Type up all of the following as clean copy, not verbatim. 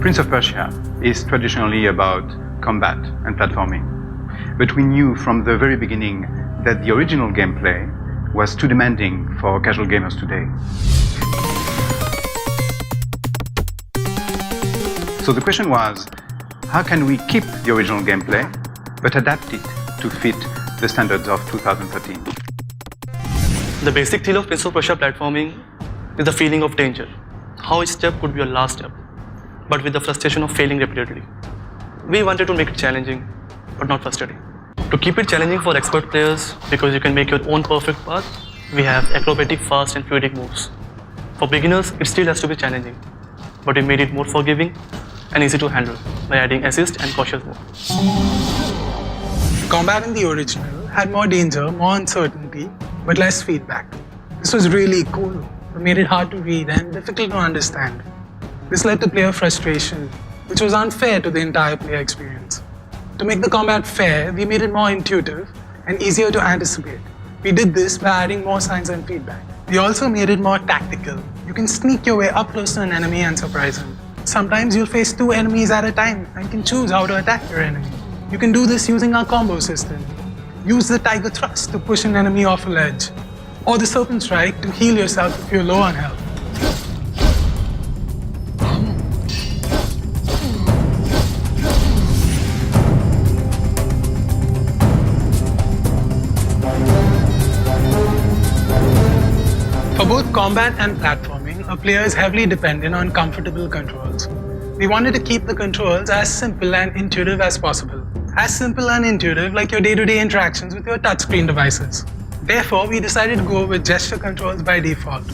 Prince of Persia is traditionally about combat and platforming, but we knew from the very beginning that the original gameplay was too demanding for casual gamers today. So the question was, how can we keep the original gameplay but adapt it to fit the standards of 2013? The basic theme of Prince of Persia platforming is the feeling of danger. How each step could be your last step, but with the frustration of failing repeatedly. We wanted to make it challenging, but not frustrating. To keep it challenging for expert players, because you can make your own perfect path, we have acrobatic, fast and fluidic moves. For beginners, it still has to be challenging, but we made it more forgiving and easy to handle by adding assist and cautious mode. Combat in the original had more danger, more uncertainty, but less feedback. This was really cool, but made it hard to read and difficult to understand. This led to player frustration, which was unfair to the entire player experience. To make the combat fair, we made it more intuitive and easier to anticipate. We did this by adding more signs and feedback. We also made it more tactical. You can sneak your way up close to an enemy and surprise him. Sometimes you'll face 2 enemies at a time and can choose how to attack your enemy. You can do this using our combo system. Use the Tiger Thrust to push an enemy off a ledge, or the Serpent Strike to heal yourself if you're low on health. For both combat and platforming, a player is heavily dependent on comfortable controls. We wanted to keep the controls as simple and intuitive as possible. As simple and intuitive like your day-to-day interactions with your touchscreen devices. Therefore, we decided to go with gesture controls by default.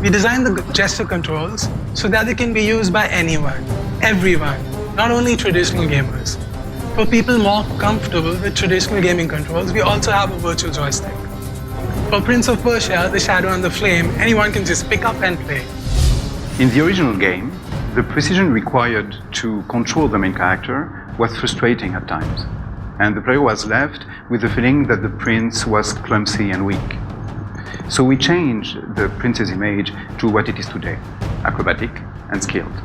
We designed the gesture controls so that they can be used by anyone, everyone, not only traditional gamers. For people more comfortable with traditional gaming controls, we also have a virtual joystick. For Prince of Persia, The Shadow and the Flame, anyone can just pick up and play. In the original game, the precision required to control the main character was frustrating at times, and the player was left with the feeling that the prince was clumsy and weak. So we changed the prince's image to what it is today, acrobatic and skilled.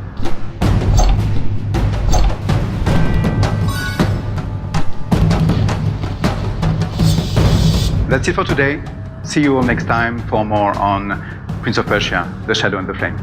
That's it for today. See you all next time for more on Prince of Persia, The Shadow and the Flame.